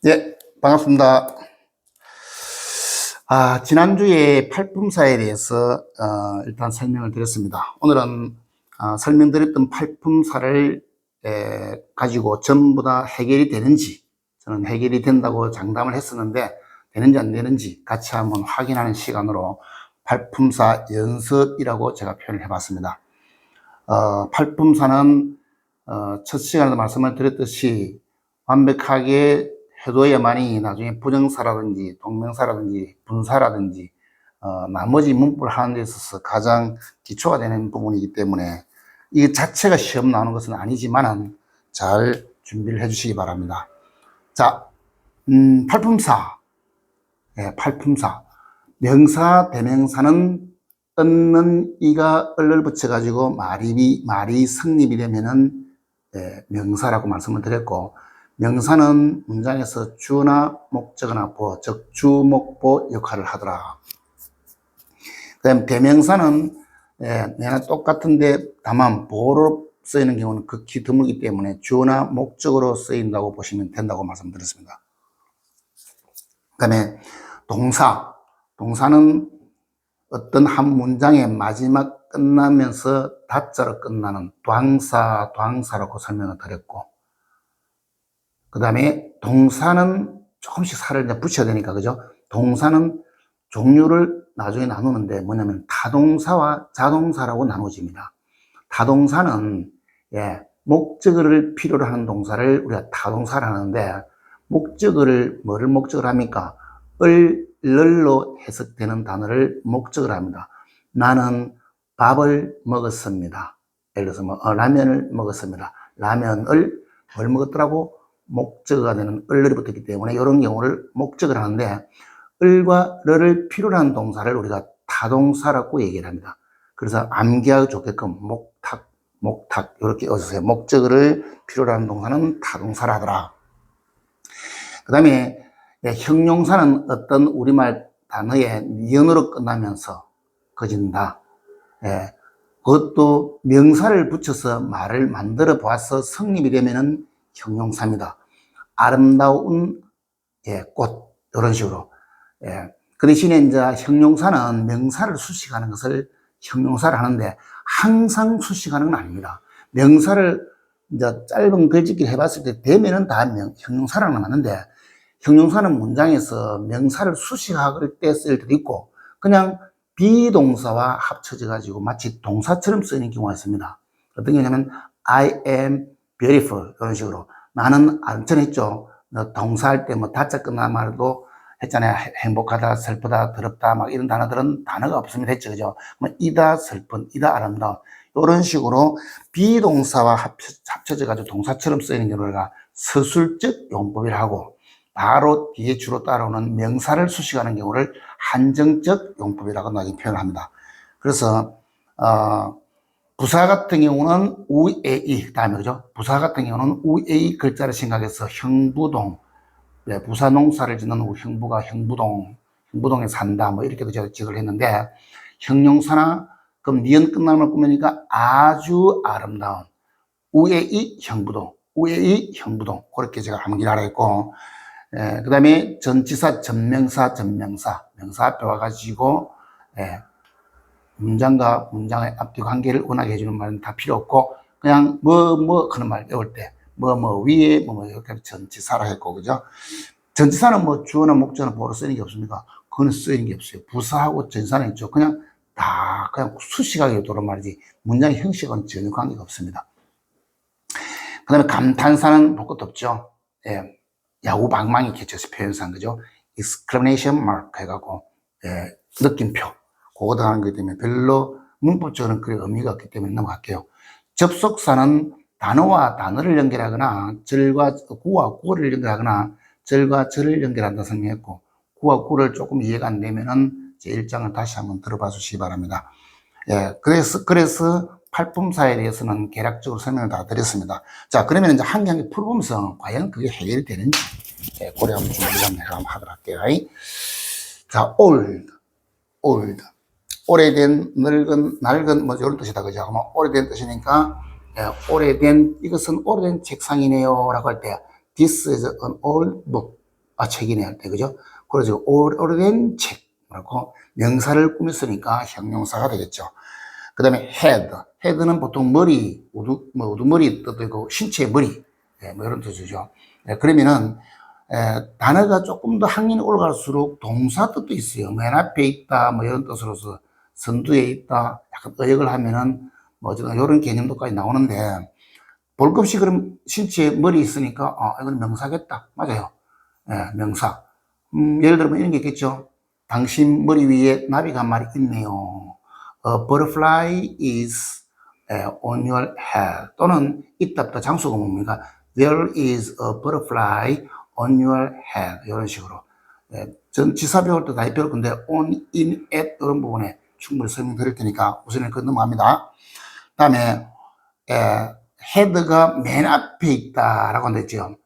예, 반갑습니다. 지난주에 팔품사에 대해서 일단 설명을 드렸습니다. 오늘은 설명드렸던 팔품사를 가지고 전부 다 해결이 되는지, 저는 해결이 된다고 장담을 했었는데 되는지 안 되는지 같이 한번 확인하는 시간으로 팔품사 연습이라고 제가 표현을 해봤습니다. 팔품사는 첫 시간에도 말씀을 드렸듯이 완벽하게 해둬야만이 나중에 부정사라든지 동명사라든지 분사라든지 나머지 문법을 하는 데 있어서 가장 기초가 되는 부분이기 때문에 이 자체가 시험 나오는 것은 아니지만 잘 준비를 해 주시기 바랍니다. 자, 팔품사. 팔품사. 명사, 대명사는 얻는 이가 을을 붙여가지고 말이 성립이 되면은 명사라고 말씀을 드렸고, 명사는 문장에서 주어나 목적어나 보어, 즉 주목보 역할을 하더라. 그다음 대명사는 내나 똑같은데 다만 보어로 쓰이는 경우는 극히 드물기 때문에 주어나 목적어로 쓰인다고 보시면 된다고 말씀드렸습니다. 그다음에 동사는 어떤 한 문장의 마지막 끝나면서 다자로 끝나는 동사라고 설명을 드렸고, 그 다음에 동사는 조금씩 살을 이제 붙여야 되니까, 그죠? 동사는 종류를 나중에 나누는데 뭐냐면 타동사와 자동사라고 나누어집니다. 타동사는 목적어를 필요로 하는 동사를 우리가 타동사를 하는데, 뭐를 목적으로 합니까? 을로 해석되는 단어를 목적으로 합니다. 나는 밥을 먹었습니다. 예를 들어서 라면을 먹었습니다. 라면을 뭘 먹었더라고? 목적어가 되는 을이 붙었기 때문에 이런 경우를 목적으로 하는데, 을과 를 필요로 하는 동사를 우리가 타동사라고 얘기를 합니다. 그래서 암기하기 좋게끔 목탁 이렇게 써주세요. 목적어를 필요로 하는 동사는 타동사라더라. 그 다음에 형용사는 어떤 우리말 단어에 니은으로 끝나면서 거진다. 그것도 명사를 붙여서 말을 만들어 보아서 성립이 되면은 형용사입니다. 아름다운 꽃 이런 식으로. 그 대신에 이제 형용사는 명사를 수식하는 것을 형용사를 하는데 항상 수식하는 건 아닙니다. 명사를 이제 짧은 글짓기를 해봤을 때 되면은 다 형용사라는 맞는데, 형용사는 문장에서 명사를 수식할 때 쓸 때도 있고 그냥 비동사와 합쳐져 가지고 마치 동사처럼 쓰이는 경우가 있습니다. 어떤 경우냐면 I am beautiful 이런 식으로, 나는 아름천했죠. 동사할 때 뭐 다자 끝난 말도 했잖아요. 행복하다, 슬프다, 더럽다 막 이런 단어들은 단어가 없으면 했죠, 그죠? 뭐 이다 슬픈, 이다 아름다운 이런 식으로 비동사와 합쳐져 가지고 동사처럼 쓰이는 경우가 서술적 용법이라 하고, 바로 뒤에 주로 따라오는 명사를 수식하는 경우를 한정적 용법이라고 나중에 표현을 합니다. 그래서 부사 같은 경우는 우에이, 다음에 그죠? 부사 같은 경우는 우에이 글자를 생각해서 형부동, 부사 농사를 짓는 형부가 형부동에 산다, 뭐 이렇게도 제가 지적을 했는데, 형용사나 그럼 니은 끝나는 꾸미니까 아주 아름다운 우에이 형부동, 우에이 형부동 그렇게 제가 암기를 했고, 그 다음에 전치사, 전명사, 명사 앞에 와가지고 문장과 문장의 앞뒤 관계를 원하게 해주는 말은 다 필요 없고, 그냥 그런 말 외울 때 위에 이렇게 전치사라 했고, 그죠? 전치사는 뭐 주어나 목적어나 보어로 쓰이는 게 없습니까? 그거는 쓰이는 게 없어요. 부사하고 전치사는 있죠. 그냥 수식하게 도는 말이지 문장의 형식은 전혀 관계가 없습니다. 그 다음에 감탄사는 볼 것도 없죠. 야구방망이 개체수 표현상, 그죠? exclamation mark 해갖고 느낌표 그거 들어가는 거기 때문에 별로 문법적으로는 그게 의미가 없기 때문에 넘어갈게요. 접속사는 단어와 단어를 연결하거나 구와 구를 연결하거나 절과 절을 연결한다 설명했고, 구와 구를 조금 이해가 안 되면은 제 1장을 다시 한번 들어봐 주시기 바랍니다. 그래서 팔품사에 대해서는 개략적으로 설명을 다 드렸습니다. 자, 그러면 이제 한 개 한 개 풀어보면서 과연 그게 해결이 되는지 고려 한번 준비를 한번 하도록 할게요. 자, old. 오래된, 낡은 뭐 이런 뜻이다, 그죠? 오래된 뜻이니까 오래된, 이것은 오래된 책상이네요 라고 할 때 this is an old book, 책이네 할 때, 그죠? 그래서 오래된 책, 뭐라고 명사를 꾸몄으니까 형용사가 되겠죠. 그 다음에 head. head는 보통 머리, 우두머리 뜻도 있고, 신체의 머리, 뭐 이런 뜻이죠. 그러면은, 단어가 조금 더 학년이 올라갈수록 동사 뜻도 있어요. 맨 앞에 있다, 뭐 이런 뜻으로서 선두에 있다, 약간 의역을 하면은, 뭐 어쨌든 이런 개념도까지 나오는데, 볼 것 없이 그럼 신체에 머리 있으니까, 이건 명사겠다. 맞아요. 명사. 예를 들면 이런 게 있겠죠. 당신 머리 위에 나비가 한 마리 있네요. A butterfly is on your head. 또는 있다 장수가 뭡니까? There is a butterfly on your head. 이런 식으로. 전 지사 배울 때 많이 배울 건데 on, in, at 이런 부분에 충분히 설명드릴 테니까 우선은 그 넘어갑니다. 다음에 헤드가 맨 앞에 있다라고 했죠.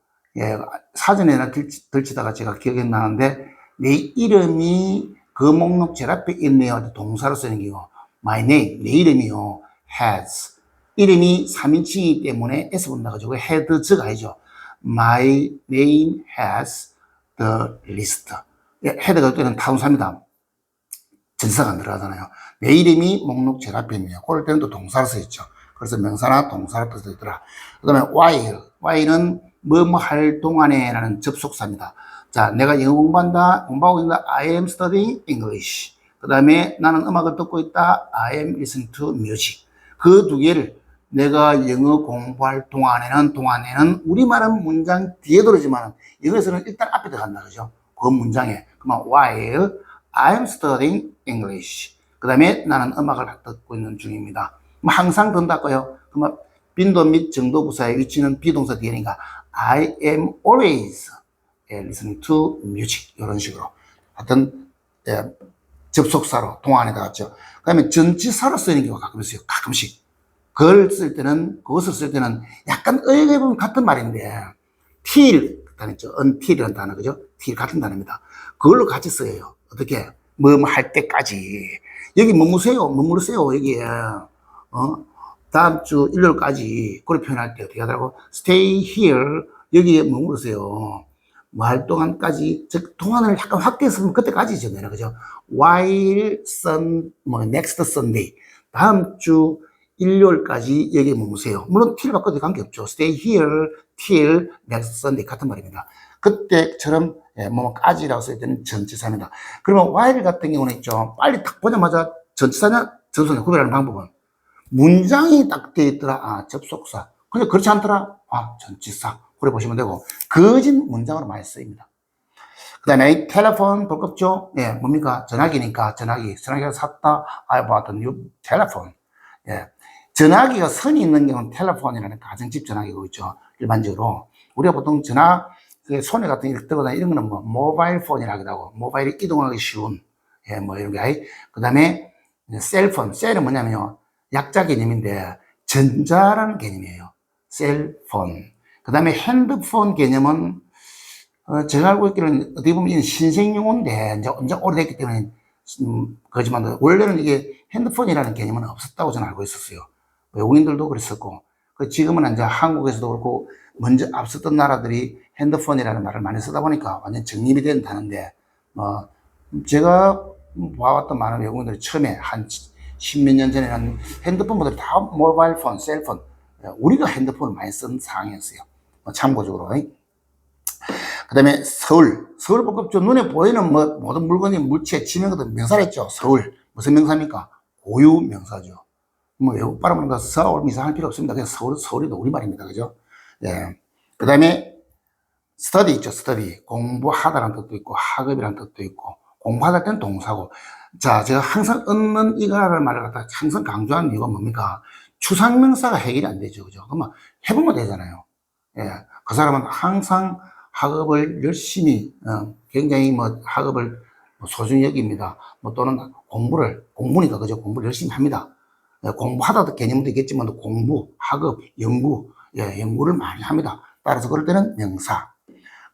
사전에 들치다가 제가 기억이 나는데 내 이름이 그 목록 제일 앞에 있네요. 동사로 쓰는 경우 my name, 내 이름이요. has. 이름이 3인칭이기 때문에 S 본다가지고 has가 아니죠. My name has the list. 헤드가 때는 타운사입니다. 전사가 안 들어가잖아요. 내 이름이 목록 제일 앞에 있네요. 그럴 때는 또 동사로 쓰였죠. 그래서 명사나 동사로 뜻이 있더라. 그 다음에 while은 뭐뭐 할 동안에 라는 접속사입니다. 자, 내가 영어 공부하고 있다. I am studying English. 그 다음에 나는 음악을 듣고 있다. I am listening to music. 그 두 개를 내가 영어 공부할 동안에는 우리말은 문장 뒤에 들어오지만 영어에서는 일단 앞에 들어간다. 그죠? 그 문장에. 그러면 while I am studying English. 그 다음에 나는 음악을 듣고 있는 중입니다. 항상 든다고요. 그러면 빈도 및 정도 부사의 위치는 비동사 뒤에니까 I am always listening to music. 이런 식으로. 하여튼 접속사로 동안에 나왔죠. 그 다음에 전치사로 쓰이는 경우가 가끔 있어요. 가끔씩. 그것을 쓸 때는 약간 의역해 보면 같은 말인데 till 단어 있죠. until이라는 단어, 그죠? till 같은 단어입니다. 그걸로 같이 써요. 어떻게? 뭐 할 때까지. 여기 머무르세요, 여기에. 다음 주 일요일까지. 그렇게 표현할 때 어떻게 하더라고? Stay here. 여기에 머무르세요. 뭐 할 동안까지, 즉, 동안을 약간 확대했으면 그때까지죠, 그죠? While next Sunday. 다음 주 일요일까지 여기에 머무세요. 물론 till 바꿔도 관계없죠. Stay here till next Sunday. 같은 말입니다. 그때처럼 뭐까지라고 쓸 때는 전치사입니다. 그러면 while 같은 경우는 있죠. 빨리 딱 보자마자 전치사냐 전치사냐 구별하는 방법은 문장이 딱 되어 있더라. 접속사. 근데 그렇지 않더라. 전치사. 그래 보시면 되고 거짓 문장으로 많이 쓰입니다. 그 다음에 텔레폰 볼겁죠. 뭡니까? 전화기니까 전화기가 샀다. I bought a new telephone. 전화기가 선이 있는 경우는 텔레폰이라는 가정집 전화기고 있죠. 일반적으로 우리가 보통 손해 같은 일 뜨거나 이런 거는 모바일 폰이라고 하기도 하고 모바일이 이동하기 쉬운 뭐 이런 게. 그 다음에 셀폰. 셀은 뭐냐면요, 약자 개념인데 전자라는 개념이에요. 셀폰. 그 다음에 핸드폰 개념은 제가 알고 있기로는 어떻게 보면 신생용어인데 이제 엄청 오래됐기 때문에 그렇지만 원래는 이게 핸드폰이라는 개념은 없었다고 저는 알고 있었어요. 외국인들도 그랬었고 지금은 이제 한국에서도 그렇고 먼저 앞섰던 나라들이 핸드폰이라는 말을 많이 쓰다 보니까 완전 정립이 된 단어인데 제가 봐왔던 많은 외국인들이 처음에 한 십몇 년 전에는 핸드폰보다 다 모바일 폰, 셀폰, 우리가 핸드폰을 많이 쓴 상황이었어요. 참고적으로. 그 다음에 서울 복합죠. 눈에 보이는 모든 물건이 물체, 지명거든 명사랬죠. 서울. 무슨 명사입니까? 고유 명사죠. 외국 발음으로 서울 미사할 필요 없습니다. 그냥 서울이도 우리말입니다. 그죠? 그 다음에 study 있죠. study. 공부하다라는 뜻도 있고, 학업이라는 뜻도 있고, 공부하다 때는 동사고. 자, 제가 항상 얻는 이거를 말을 갖다 항상 강조하는 이유가 뭡니까? 추상명사가 해결이 안 되죠. 그죠? 그러면 해보면 되잖아요. 그 사람은 항상 학업을 열심히, 굉장히 학업을 소중히 여깁니다. 또는 공부니까, 그죠? 공부를 열심히 합니다. 공부하다도 개념도 있겠지만, 공부, 학업, 연구를 많이 합니다. 따라서 그럴 때는 명사.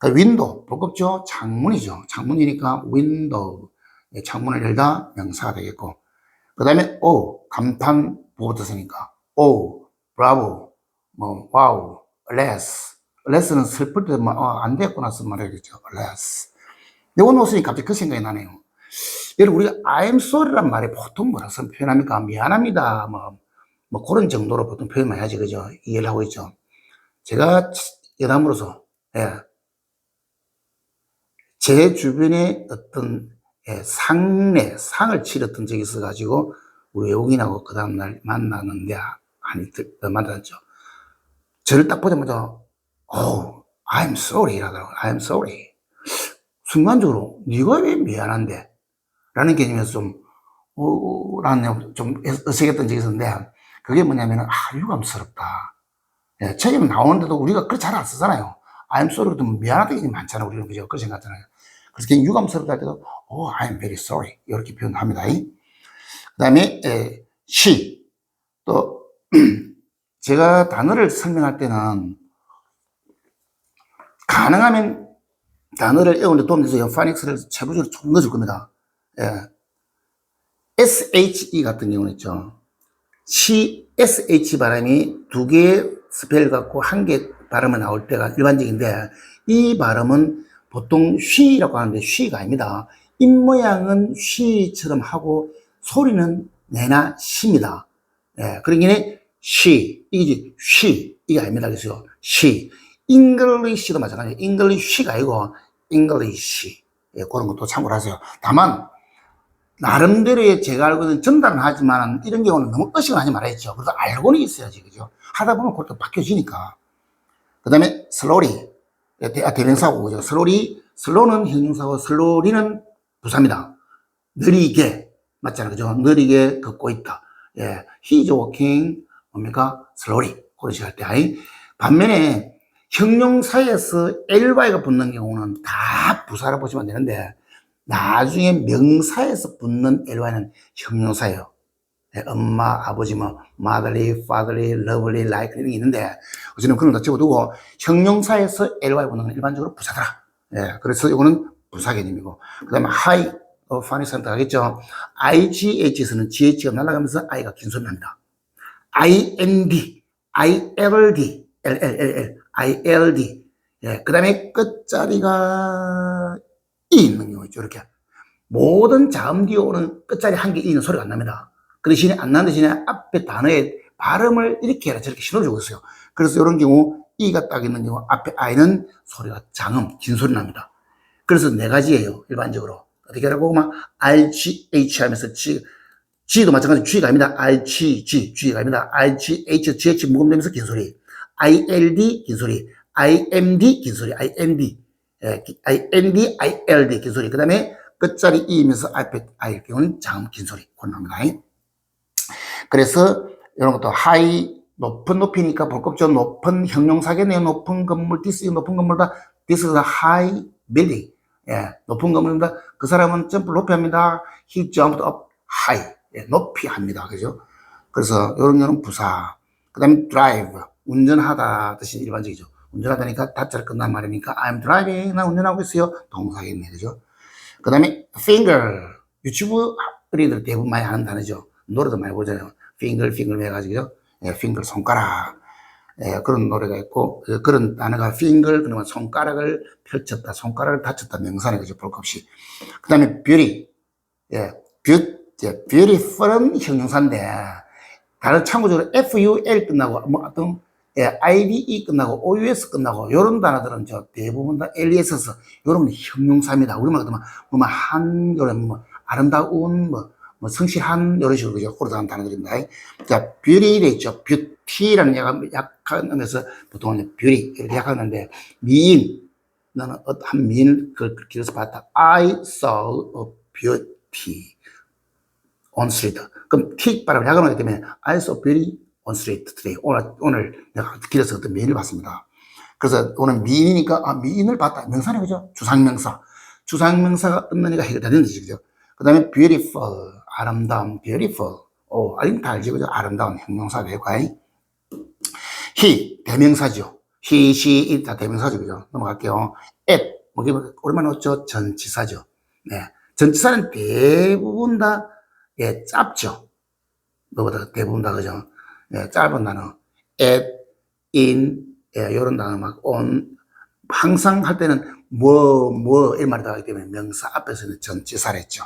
윈도우, 볼겁죠? 창문이죠. 창문이니까 윈도우. 창문을 열다 명사가 되겠고. 그 다음에 감탄 보호대사니까. 브라보, 와우, less, less는 슬플 때, 안 됐구나, 쓴 말이겠죠. less. 이거 놓으니 갑자기 그 생각이 나네요. 여러분, 우리가 I'm sorry란 말이 보통 뭐라고 표현합니까? 미안합니다. 그런 정도로 보통 표현만 해야지, 그죠? 이해를 하고 있죠. 제가 여담으로서, 예, 제 주변에 어떤, 예, 상을 치렀던 적이 있어가지고, 우리 외국인하고 그 다음날 만나는데, 만났죠. 저를 딱 보자마자, I'm sorry. 이라더라고요. I'm sorry. 순간적으로, 네가 왜 미안한데? 라는 개념에서 좀 어색했던 적이 있었는데, 그게 뭐냐면, 유감스럽다. 예, 책임 나오는데도 우리가 그렇게 잘 안 쓰잖아요. I'm sorry도 미안하다 얘기 많잖아요. 우리는 그죠? 그렇게 생각하잖아요. 그래서 그냥 유감스럽다 할 때도, I'm very sorry. 이렇게 표현합니다. 그 다음에, she. 또, 제가 단어를 설명할 때는, 가능하면 단어를 외우는데 도움돼서 파닉스를 세부적으로 좀 넣어줄 겁니다. 예. SHE 같은 경우는 있죠. SH 발음이 두 개의 스펠 갖고 한 개 발음이 나올 때가 일반적인데, 이 발음은 보통 쉬라고 하는데 쉬가 아닙니다. 입모양은 쉬처럼 하고 소리는 내나 시입니다. 예, 그러기에 she, 이게 she, 이게 아닙니다. 그래서 she. English도 마찬가지예요. English가 아니고 English. 예, 그런 것도 참고를 하세요. 다만 나름대로의 제가 알고 있는 전달은 하지만 이런 경우는 너무 의식을 하지 말아야죠. 그래서 알고는 있어야지, 그죠? 하다 보면 그것도 바뀌어지니까. 그 다음에 slowly. 대명사고, 그죠? slow는 형용사고 slowly는 부사입니다. 느리게. 맞잖아요, 그죠? 느리게 걷고 있다. 예. He's walking, 뭡니까? slowly. 그런 식으로 할 때. 반면에 형용사에서 ly가 붙는 경우는 다 부사로 보시면 되는데, 나중에 명사에서 붙는 ly는 형용사예요. 엄마, 아버지, motherly, fatherly, lovely, like 이런 게 있는데, 어쨌든 그런 거 다 집어두고 형용사에서 ly 붙는 건 일반적으로 부사더라. 예, 그래서 이거는 부사 개념이고, 그 다음에 hi, funny 선택 하겠죠. IGH에서는 GH가 날아가면서 I가 긴 소리 납니다. IND, ILD, ILD. 예, 그 다음에 끝자리가 이 있는 경우 있죠. 이렇게. 모든 자음 뒤에 오는 끝자리 한 개 이는 소리가 안 납니다. 그 대신에 안 나는 대신에 앞에 단어의 발음을 이렇게 해라 저렇게 신호주고 있어요. 그래서 이런 경우 이가 딱 있는 경우 앞에 I는 소리가 장음, 긴 소리 납니다. 그래서 네 가지예요. 일반적으로. 어떻게 하라고? RGH 하면서 G도 마찬가지로 G가 아닙니다. G가 아닙니다. GH 묵음되면서 긴 소리. ILD 긴 소리. IMD 긴 소리. IMD. ILD 긴 소리. 그 다음에 끝자리 이면서 앞에 I의 경우는 장음 긴 소리. 권합니다. 그래서 이런 것도 high, 높이니까 볼겁죠. 높은 형용사겠네요. 높은 건물, this 높은 건물다. This is a high building. 예, 높은 건물입니다. 그 사람은 점프를 높이 합니다. He jumped up high. 예, 높이 합니다. 그죠? 그래서 이런 경우는 부사. 그 다음에 drive. 운전하다 뜻이 일반적이죠. 운전하다니까 다자로 끝난 말이니까 I'm driving. 나 운전하고 있어요. 동사겠네. 그죠? 그 다음에 finger. 유튜브 어린이들 대부분 많이 하는 단어죠. 노래도 많이 보잖아요. finger 해가지고요. 예, finger, 손가락. 예, 그런 노래가 있고, 그런 단어가 finger, 그러면 손가락을 펼쳤다, 손가락을 다쳤다, 명사네, 그죠? 볼 것 없이. 그 다음에 beauty. 예, beautiful은 형용사인데, 다른 참고적으로 FUL 끝나고, 어떤, 예, IDE 끝나고, OUS 끝나고, 요런 단어들은 대부분 다 LES에서, 요런 건 형용사입니다. 우리말 같으면, 한겨울, 아름다운, 성실한, 이런 식으로, 그죠? 그런 단어들입니다. 자, beauty에 있죠. beauty라는 약하면서 보통은 beauty, 이렇게 약하는데, 미인, 나는 한 미인을 길어서 봤다. I saw a beauty on street. 그럼 T 발음을 약하기 때문에 I saw beauty on street today. 오늘 내가 길어서 어떤 미인을 봤습니다. 그래서 오늘 미인이니까, 미인을 봤다. 명사네, 그죠? 주상명사. 주상명사가 없는 애가 해결되는 거지, 그죠? 그 다음에 beautiful, 아름다운, beautiful. 알림 다 알지, 그죠? 아름다운 형용사 외과에. he, 대명사죠. he, she, it 다 대명사죠, 그죠? 넘어갈게요. at, 오랜만에 왔죠? 전치사죠. 네. 전치사는 대부분 다, 예, 짧죠. 너보다 대부분 다, 그죠? 예, 짧은 단어. at, in, 예, 요런 단어 막 on. 항상 할 때는 이런 말이 나가기 때문에 명사 앞에서는 전치사를 했죠.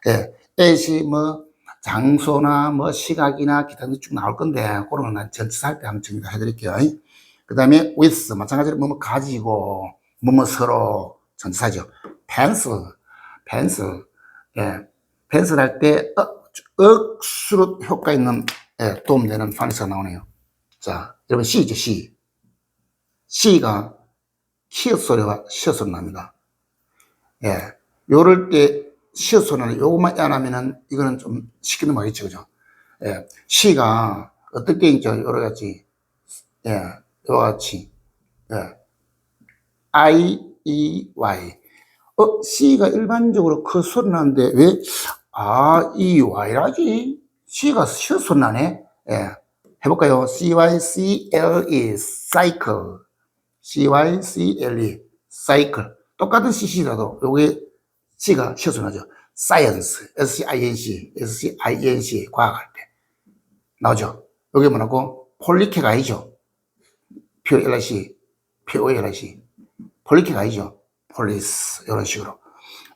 예, at이 뭐, 장소나 뭐, 시각이나 기타 등쭉 나올 건데, 그런 건 난 전치사 할 때 한번 정리해 드릴게요. 그 다음에 with, 마찬가지로 뭐뭐 가지고, 뭐뭐 서로 전치사죠. pencil, 예, pencil 할 때, 억수로 효과 있는, 예, 도움되는 파니스가 나오네요. 자, 여러분, C죠, C. C가 키읔 소리가 시읒 소리 납니다. 예. 요럴 때 시읒 소리 나는 요것만 안 하면은 이거는 좀 시키는 말이죠. 그죠? 예. 시가 어떨 때 있죠? 여러 가지. 예. 여러 가지. 예. I, E, Y. C가 일반적으로 그 소리 나는데 왜 E, Y라지? C가 시읒 소리 나네? 예. 해볼까요? C-Y-C-L-E, cycle. C-Y-C-L-E, cycle. 똑같은 CC라도 요게 C가 시읒 소리 나죠. science, S-C-I-N-C, 과학할 때. 나오죠? 요게 뭐라고? 폴리케가 아니죠. P-O-L-I-C, P-O-L-I-C. 폴리케가 아니죠. 폴리스. 이런 식으로.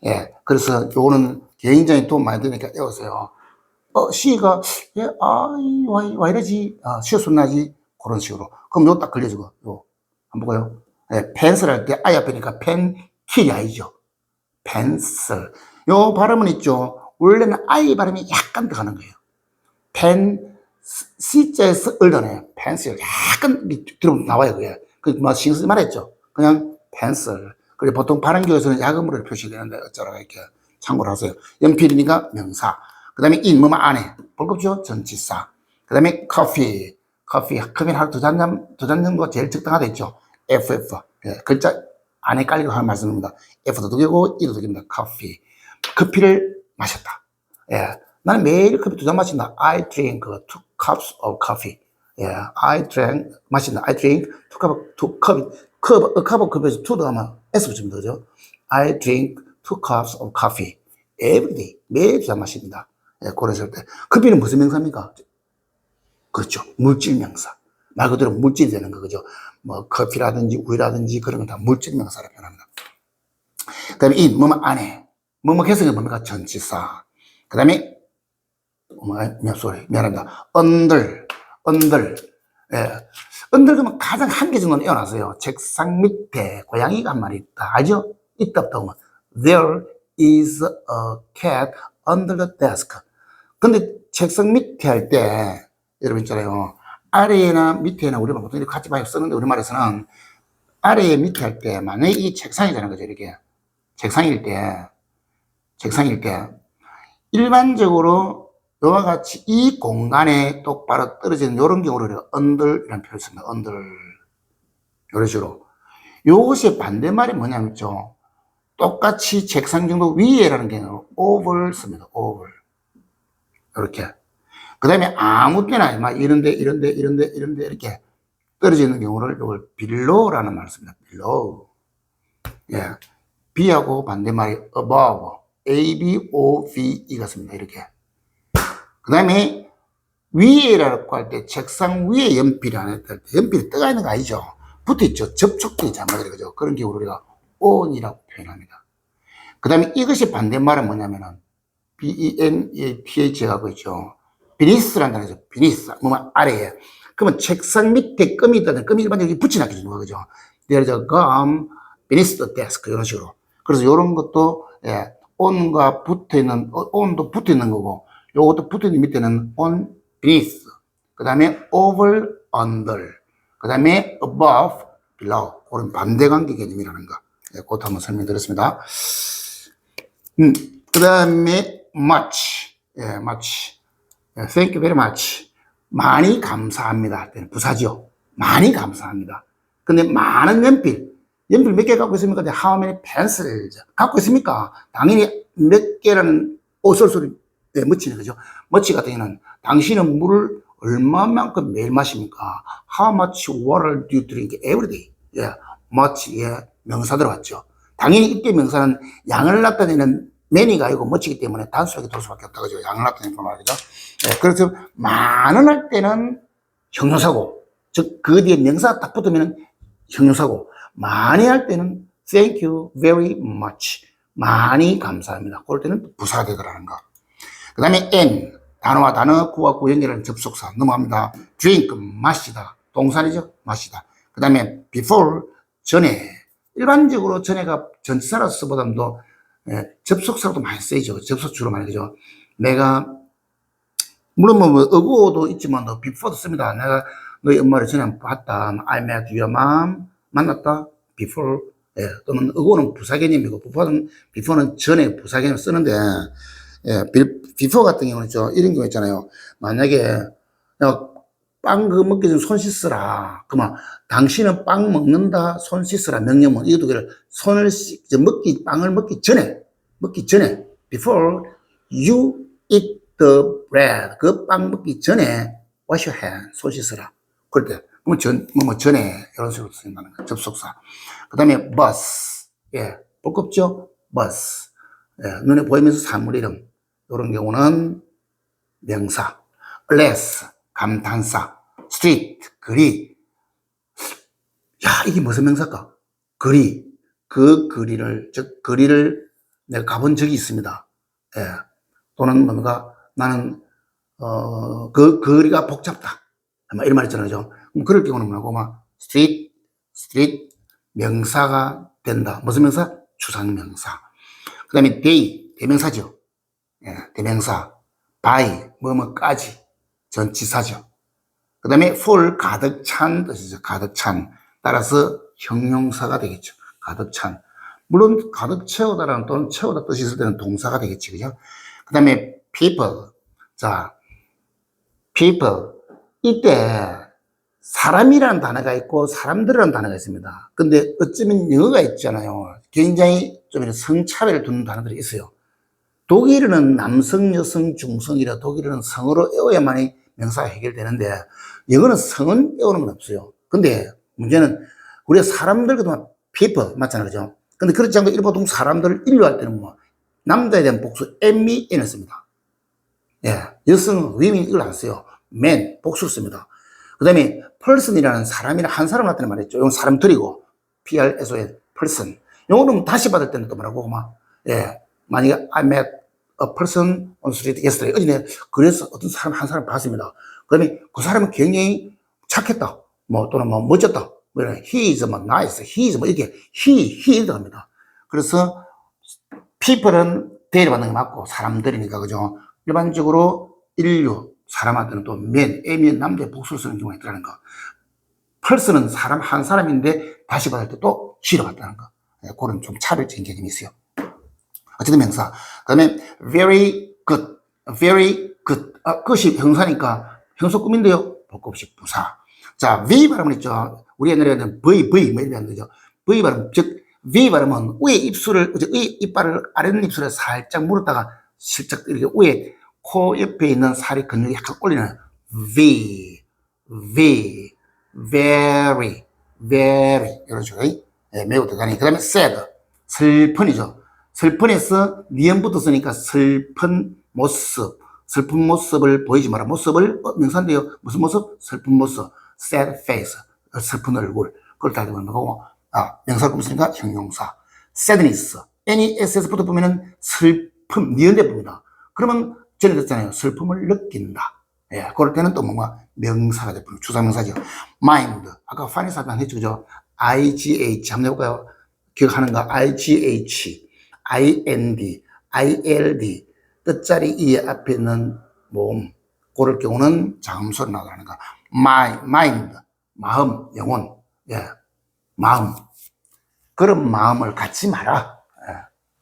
예. 그래서 요거는 굉장히 도움 많이 되니까 외우세요. C가, 예, 와 이러지? 시읒 소리 나지? 그런 식으로. 그럼 요 딱 걸려주고, 요. 한번 볼까요? 예, 펜슬 할 때, I 앞에니까 펜킬이 아니죠. 펜슬. 요 발음은 있죠. 원래는 I 발음이 약간 더 가는 거예요. C자에서 얼더네. 펜슬. 약간 들으면 나와요, 그게. 뭐, 신경 쓰지 말았죠. 그냥 펜슬. 그리고 보통 발음교에서는 야금으로 표시되는데 어쩌라고 이렇게 참고를 하세요. 연필이니까 명사. 그 다음에 뭐만 안에. 볼겁죠? 전치사. 그 다음에 커피. 커피는 하루 두 잔 정도 제일 적당하다 했죠. FF. 예, 글자 안에 깔리고 하는 말씀입니다. F도 두 개고, E도 두 개입니다. 커피를 마셨다. 예. 나는 매일 커피 두 잔 마신다. I drink 2 cups of coffee. 예. 마신다. I drink 2 cup of coffe에서 2도 아마 S 붙이면 되죠. I drink 2 cups of coffee every day. 매일 두 잔 마십니다. 예, 그랬을 때. 커피는 무슨 명사입니까? 그렇죠. 물질 명사. 말 그대로 물질이 되는 거죠. 뭐, 커피라든지 우유라든지 그런 건 다 물질 명사로 표현합니다. 그 다음에 뭐뭐 안에. 뭐뭐 개성이 뭡니까? 전치사. 그 다음에, 미안합니다. under. 예. under 그러면 가장 한 개 정도는 띄워놨어요. 책상 밑에 고양이가 한 마리 있다. 알죠? 있다 없다 하면. There is a cat under the desk. 근데 책상 밑에 할 때, 여러분 있잖아요. 아래나 밑에나 우리가 보통 이렇게 같이 많이 쓰는데 우리말에서는 아래 밑에 할 때 만약에 이 책상이라는 거죠. 이렇게 책상일 때 일반적으로 이와 같이 이 공간에 똑바로 떨어지는 이런 경우를 우리가 under이라는 표현을 씁니다. under. 이런 식으로. 이것의 반대말이 뭐냐면요. 똑같이 책상 정도 위에라는 경우는 over 씁니다. over. 이렇게. 그 다음에 아무 때나 막 이런데 이렇게 떨어지는 경우를 이걸 below라는 말을 씁니다. below. 예. B하고 반대말이 above. A-B-O-V-E가 씁니다. 이렇게. 그 다음에 위에라고 할 때 책상 위에 연필이 안 했을 때 연필이 떠가 있는 거 아니죠. 붙어 있죠. 접촉되어 있지 않는 거죠. 그런 경우를 우리가 on이라고 표현합니다. 그 다음에 이것이 반대말은 뭐냐면은 B-E-N-E-P-H 하고 있죠. 비니스라는 단어죠. 비니스. 뭐 아래에. 그러면 책상 밑에 껌이 있다면 껌이 일반적으로 붙여놨게 되는 거죠. There's a gum beneath the desk. 이런 식으로. 그래서 이런 것도, 예, on과 붙어 있는, on도 붙어 있는 거고, 요것도 붙어 있는 밑에는 on, beneath. 그 다음에 over, under. 그 다음에 above, below. 그런 반대 관계 개념이라는 거. 예, 그것도 한번 설명드렸습니다. 그 다음에 much. 예, much. Thank you very much. 많이 감사합니다. 부사죠. 많이 감사합니다. 근데 많은 연필 몇 개 갖고 있습니까? How many pencils? 갖고 있습니까? 당연히 몇 개라는 오설소리 멋지는 거죠. 멋지 같은 경우는 당신은 물을 얼마만큼 매일 마십니까? How much water do you drink every day? 예, much, 예, 명사 들어왔죠. 당연히 이때 명사는 양을 나타내는 many가 아니고 much이기 때문에 단순하게 돌 수밖에 없다. 그죠? 양을 나타내는 말이죠. 예, 그래서 많은 할 때는 형용사고 즉, 그 뒤에 명사가 딱 붙으면 형용사고, 많이 할 때는 thank you very much. 많이 감사합니다. 그럴 때는 부사가 되더라는 거. 그 다음에 and, 단어와 단어, 구와 구 연결하는 접속사. 넘어갑니다. drink, 마시다. 동사이죠? 마시다. 그 다음에 before, 전에. 일반적으로 전에가 전치사라서 쓰보다도 접속사로도 많이 쓰이죠. 접속주로 많이 되죠. 내가, 물론 뭐 어구어도 있지만 before도 씁니다. 내가 너희 엄마를 전에 봤다. I met your mom. 만났다. before. 예, 또는 어구어는 부사 개념이고 before는 전에 부사 개념을 쓰는데, 예, before 같은 경우는 이런 경우 있잖아요. 만약에 내가 빵 그 먹기 전에 손 씻으라. 그러면 당신은 빵 먹는다. 손 씻으라. 명령문. 이 두 개를 손을 빵을 먹기 전에 before you eat the bread. 그 빵 먹기 전에 wash your hand. 손 씻으라. 그럴 때 그러면 전에 이런 식으로 쓰인다는 거예요. 접속사. 그 다음에 bus. 예, 볼겁죠? bus. 예, 눈에 보이면서 사물 이름. 이런 경우는 명사. less. 감탄사. street. 거리. 야, 이게 무슨 명사일까? 거리. 그 거리를, 즉, 거리를 내가 가본 적이 있습니다. 예. 또는 뭔가 나는, 그 거리가 복잡다. 이런 말 있잖아요. 그럼 그럴 경우는 뭐라고? street, 명사가 된다. 무슨 명사? 추상명사. 그 다음에 day, 대명사죠. 예, 대명사. by, 뭐뭐까지. 전치사죠. 그 다음에 full, 가득 찬 뜻이죠. 가득 찬. 따라서 형용사가 되겠죠. 가득 찬. 물론 가득 채우다라는 또는 채우다 뜻이 있을 때는 동사가 되겠지. 그죠? 그 다음에 people. 자, people. 이때 사람이라는 단어가 있고 사람들이라는 단어가 있습니다. 근데 어쩌면 영어가 있잖아요. 굉장히 좀 성차별을 두는 단어들이 있어요. 독일어는 남성, 여성, 중성이라 독일어는 성으로 외워야만이 명사가 해결되는데 영어는 성은 외우는 건 없어요. 근데 문제는 우리가 사람들 그동안 people 맞잖아요. 그죠? 근데 그렇지 않고 일보통 사람들을 인류할 때는 뭐 남자에 대한 복수 MEN을 씁니다. 예, 여성, women 이걸 안 써요. man, 복수를 씁니다. 그 다음에 person이라는 사람이나 한 사람 나타내는 말이죠. 이건 사람들이고 PRSON, person. 요거는 다시 받을 때는 또 뭐라고 예, 만약에 I met a person on street yesterday. 어제 그래서 어떤 사람 한 사람 봤습니다. 그러면 그 사람은 굉장히 착했다. 또는 멋졌다. he is nice. he is 이렇게 he 들어갑니다. 그래서 people은 대를 받는 게 맞고 사람들이니까 그죠. 일반적으로 인류 사람한테는 또 man, 남자의 복수를 쓰는 경우가 있다는 거. person은 사람 한 사람인데 다시 받을 때 또 she로 받다는 거. 그런 좀 차별적인 개념이 있어요. 어쨌든 명사. 그 다음에 very good. 그것이 형사니까 형사 꾸민데요. 복급식 부사. 자, V 발음은 있죠. 우리 옛날에는 V 이렇게 하는 거죠. V 발음, 즉 V 발음은 위에 입술을, 위 이빨을 아랫입술에 살짝 물었다가 슬쩍 이렇게 위에 코 옆에 있는 살이 근육이 약간 올리는 V, very 이런 식으로 매우 대단히. 그 다음에 sad, 슬픈이죠. 슬픈에서 니은부터 쓰니까 슬픈 모습을 보이지 마라. 모습을 명사인데요. 무슨 모습? 슬픈 모습. sad face, 슬픈 얼굴. 그걸 다 되는 거고, 명사를 꾸몄으니까 형용사. sadness, NESS부터 보면은 슬픔, 니은데 봅니다. 그러면 전에 됐잖아요. 슬픔을 느낀다. 예, 그럴 때는 또 뭔가 명사가 되는 추상명사죠. mind, 아까 파니사도 한 했죠, 그죠? IGH 한번 해볼까요? 기억하는 거, IGH, IND, ILD, 뜻자리 이 앞에 있는 모음, 그럴 경우는 자음소리 나오는 거. mind, 마음, 영혼, 예, 마음. 그런 마음을 갖지 마라. 예,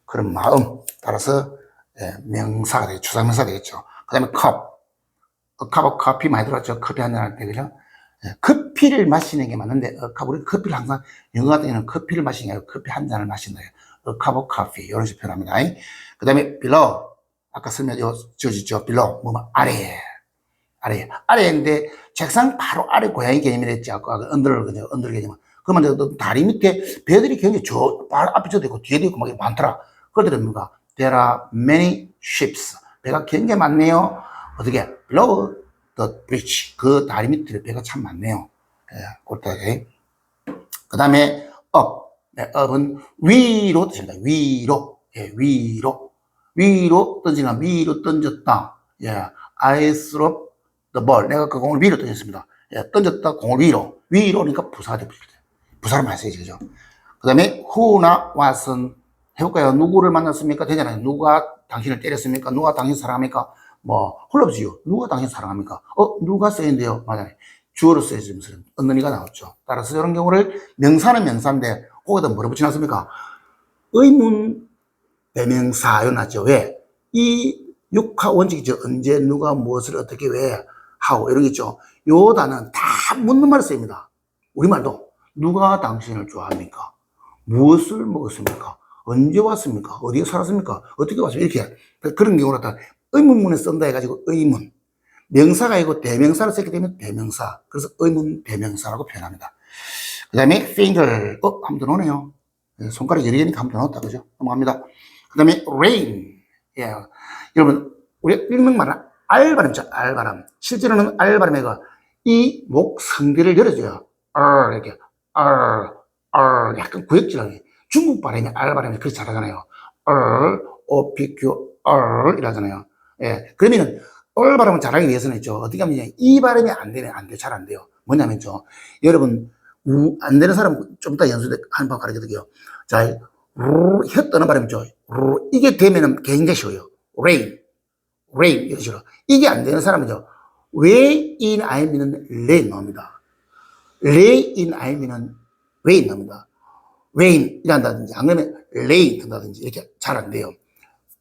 그런 마음. 따라서 예, 명사가 되겠죠. 추상명사가 되겠죠. 그 다음에 커피 많이 들었죠. 커피 한잔 할 때, 그죠? 예, 커피를 마시는 게 맞는데, 우리 커피를 항상, 영어 같은 경우는 커피를 마시는 게 아니라 커피 한 잔을 마신다. cup of coffee. 이런 식으로 표현합니다. 그 다음에 below. 아까 설명, 지어졌죠. below. 아래인데, 책상 바로 아래 고양이 개념이 됐지. 아까 언더 개념은. 그러면 다리 밑에 배들이 굉장히 바로 앞에도 있고, 뒤에도 있고, 막 많더라. 그들은 뭔가, there are many ships. 배가 굉장히 많네요. 어떻게? below the bridge. 그 다리 밑에 배가 참 많네요. 그때. 그 다음에 up. up은 위로 뜻입니다. 위로. 위로 던지나 위로 던졌다. I threw the ball. 내가 그 공을 위로 던졌습니다. 던졌다 공을 위로. 위로니까 부사가 됩니다. 부사를 많이 써야지, 그죠? 그 다음에 who나 what은 해볼까요? 누구를 만났습니까? 되잖아요. 누가 당신을 때렸습니까? 누가 당신 사랑합니까? 홀럽지요. 누가 당신 사랑합니까? 누가 써야인데요? 맞아요. 주어로 써야지 무슨 언너니가 나왔죠. 따라서 이런 경우를 명사는 명사인데 거기다 뭐를 붙여놨습니까? 의문 대명사요 났죠. 왜? 이 육하 원칙이죠. 언제 누가 무엇을 어떻게 왜 하고 이런 게 있죠. 요 단어는 다 묻는 말을 씁니다. 우리말도 누가 당신을 좋아합니까? 무엇을 먹었습니까? 언제 왔습니까? 어디에 살았습니까? 어떻게 왔습니까? 이렇게 그런 경우는 의문문에 쓴다 해가지고 의문 명사가 아니고 대명사를 썼기 때문에 대명사. 그래서 의문 대명사라고 표현합니다. 그 다음에 finger. 한번 더 넣네요. 손가락 여러 개니까 한번 더 넣었다. 그죠? 넘어갑니다. 그 다음에 rain. 여러분, 우리가 읽는 말은 알 발음이죠. 알 발음. 실제로는 알 발음이가 이 목 성대를 열어줘요. 이렇게. 약간 구역질하게. 중국 발음이 알 발음이 그렇게 잘하잖아요. OPQ, 이라잖아요. 그러면은 발음을 잘하기 위해서는 있죠. 어떻게 하면 이 발음이 안 되네, 잘 안 돼요. 뭐냐면 여러분 안 되는 사람 좀 이따 연습 한번 가르쳐 드릴게요. 자, 혀 떠는 발음이죠. 이게 되면은 굉장히 쉬워요. rain 이런 식으로. 이게 안 되는 사람은요. 왜 in I'는 rain 나옵니다. lay in I'는 rain 나옵니다. rain 이란다든지 안 그러면 rain 한다든지 이렇게 잘 안 돼요.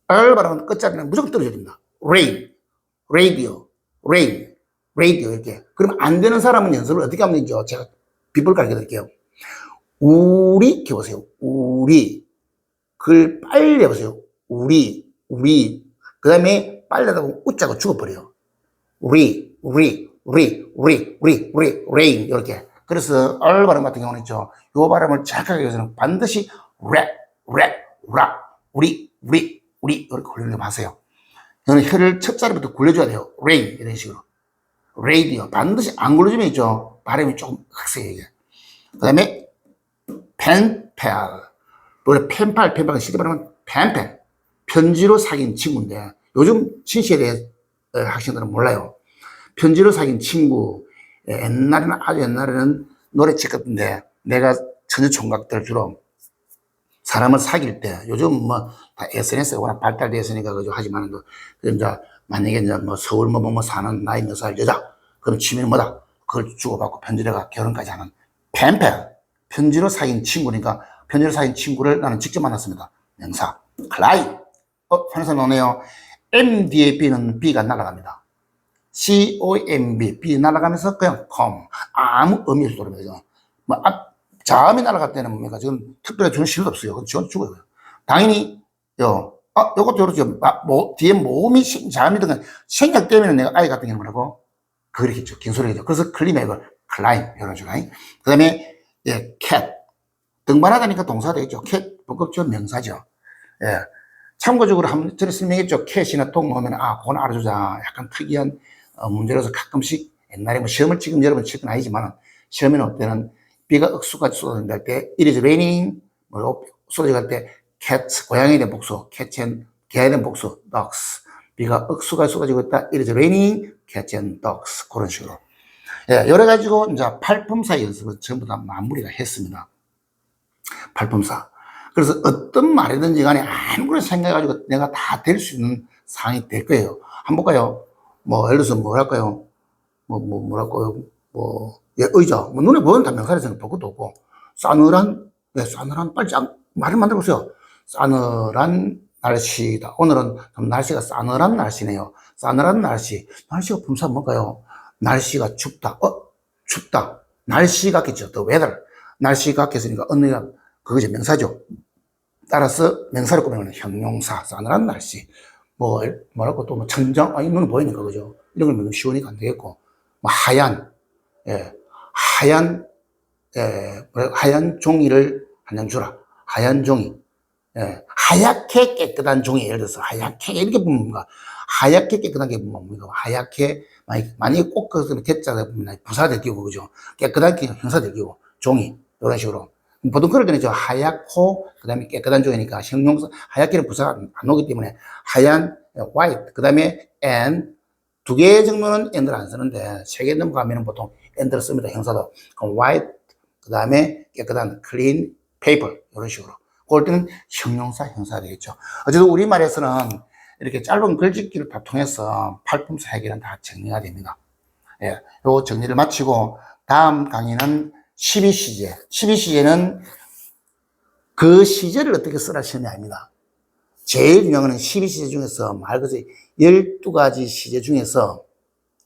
발음은 끝자리는 무조건 떨어져야 됩니다. rain radio 이렇게. 그러면 안 되는 사람은 연습을 어떻게 하면 되죠? 제가 비법을 가르쳐 드릴게요. 우리 켜보세요. 우리 그걸 빨리 해보세요. 우리 그 다음에 빨리 하다 보면 웃자고 죽어버려요. rain 이렇게. 그래서 발음 같은 경우는 있죠. 이 발음을 정확하게 위해서는 반드시 우리 이렇게 굴리려고 하세요. 저는 혀를 첫 자리부터 굴려줘야 돼요. rain 이런 식으로. radio 반드시 안 굴려주면 있죠. 발음이 조금 흑세요 이게. 그 다음에 펜팔. 원래 펜팔은 실제 발음은 펜팔. 편지로 사귄 친구인데 요즘 진실에 대해 학생들은 몰라요. 편지로 사귄 친구. 옛날에는 아주 옛날에는 노래책 같은데 내가 처녀 총각들 주로 사람을 사귈 때 요즘 다 SNS가 워낙 발달되어 있으니까 그죠 하지만 이제 만약에 이제 서울 사는 나이 몇 살 여자 그럼 취미는 뭐다 그걸 주고받고 편지로가 결혼까지 하는 펜팔 편지로 사귄 친구니까 편지로 사귄 친구를 나는 직접 만났습니다. 명사 클라이 판에서 나오네요. M 뒤에 B는 B가 날아갑니다. COMB B 날아가면서 그냥 come 아무 의미 없이 돌아가면서 자음이 날아갈 때는 뭡니까? 지금 특별히 주는 실도 없어요. 그건 지원 죽어요. 당연히, 요것도 그렇죠. 뒤에 모음이 자음이든 생략 때문에 내가 아이 같은 경우는 뭐라고? 그렇겠죠. 긴 소리겠죠. 그래서 클리맥을 클라임, 이런 식으로. 그 다음에, cat. 등반하다니까 동사가 되겠죠. cat, 복급죠. 명사죠. 참고적으로 한번 전에 설명했죠. cat이나 똥 넣으면, 그건 알아주자. 약간 특이한 문제라서 가끔씩 옛날에 시험을 지금 여러분 칠 건 아니지만 시험에 넣을 때는 비가 억수까지 쏟아진다 때 it is raining 쏟아질 때 cat 고양이에 대한 복수 cat and 개에 대한 복수 dogs 비가 억수까지 쏟아지고 있다 it is raining cat and dogs 그런 식으로 여러 가지고 이제 팔품사 연습은 전부 다 마무리가 했습니다. 팔품사 그래서 어떤 말이든지 간에 아무거나 생각해가지고 내가 다 될 수 있는 상황이 될 거예요. 한번 볼까요? 예를 들어서 뭐랄까요? 뭐랄까요? 의자. 눈에 보이는 다 명사를 생각 볼 것도 없고. 싸늘한, 빨리 말을 만들어 보세요. 싸늘한 날씨다. 오늘은 좀 날씨가 싸늘한 날씨네요. 싸늘한 날씨. 날씨가 품사 뭘까요? 날씨가 춥다. 춥다. 날씨 같겠죠. The weather. 날씨 같겠으니까 언니가 그거죠. 명사죠. 따라서 명사를 꾸미면 형용사. 싸늘한 날씨. 뭐랄까 또 천장. 눈에 보이니까 그죠. 이런 걸 쉬우니까 안 되겠고. 하얀. 하얀 종이를 한 장 주라. 하얀 종이. 하얗게 깨끗한 종이. 예를 들어서 하얗게 이렇게 보면 뭔가 하얗게 깨끗한 게 뭡니까? 하얗게, 만약에 꼭 그것은 대자가 부사될 경우, 그죠? 깨끗한 게 형사될 경우, 종이, 이런 식으로. 보통 그럴 때는 저 하얗고, 그 다음에 깨끗한 종이니까 형용사, 하얗게는 부사가 안 오기 때문에 하얀, white, 그 다음에 and, 두 개 정도는 and를 안 쓰는데, 세 개 넘어가면 보통 and를 씁니다, 형사도. 그럼 white, 그 다음에 깨끗한 clean paper, 이런 식으로. 그럴 때는 형용사, 형사가 되겠죠. 어쨌든 우리말에서는 이렇게 짧은 글짓기를 다 통해서 팔품사 해결은 다 정리가 됩니다. 예, 요 정리를 마치고 다음 강의는 12시제. 12시제는 그 시제를 어떻게 쓰라 시험이 아닙니다. 제일 유명한 12시제 중에서 말 그대로 12가지 시제 중에서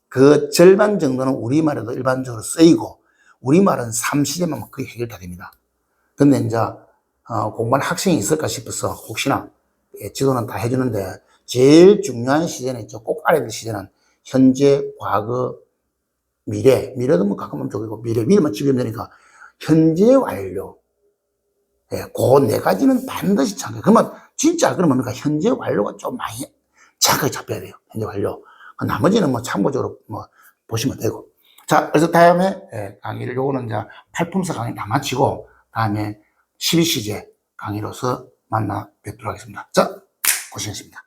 그 절반 정도는 우리말에도 일반적으로 쓰이고 우리말은 3시제만 거의 해결 다 됩니다. 근데 이제 공부하는 학생이 있을까 싶어서 혹시나 지도는 다 해주는데 제일 중요한 시제는 있죠. 꼭 알아야 될 시제는 현재, 과거, 미래도 뭐 가끔은 적이고 미래만 찍으면 되니까 현재 완료. 예, 그 네 가지는 반드시 참고. 그러면 진짜 그러면 뭡니까? 현재 완료가 좀 많이 정확하게 잡혀야 돼요. 현재 완료. 나머지는 뭐 참고적으로 뭐 보시면 되고. 자, 그래서 다음에 강의를 요거는 이제 팔품사 강의 다 마치고 다음에 12시제 강의로서 만나 뵙도록 하겠습니다. 자, 고생하셨습니다.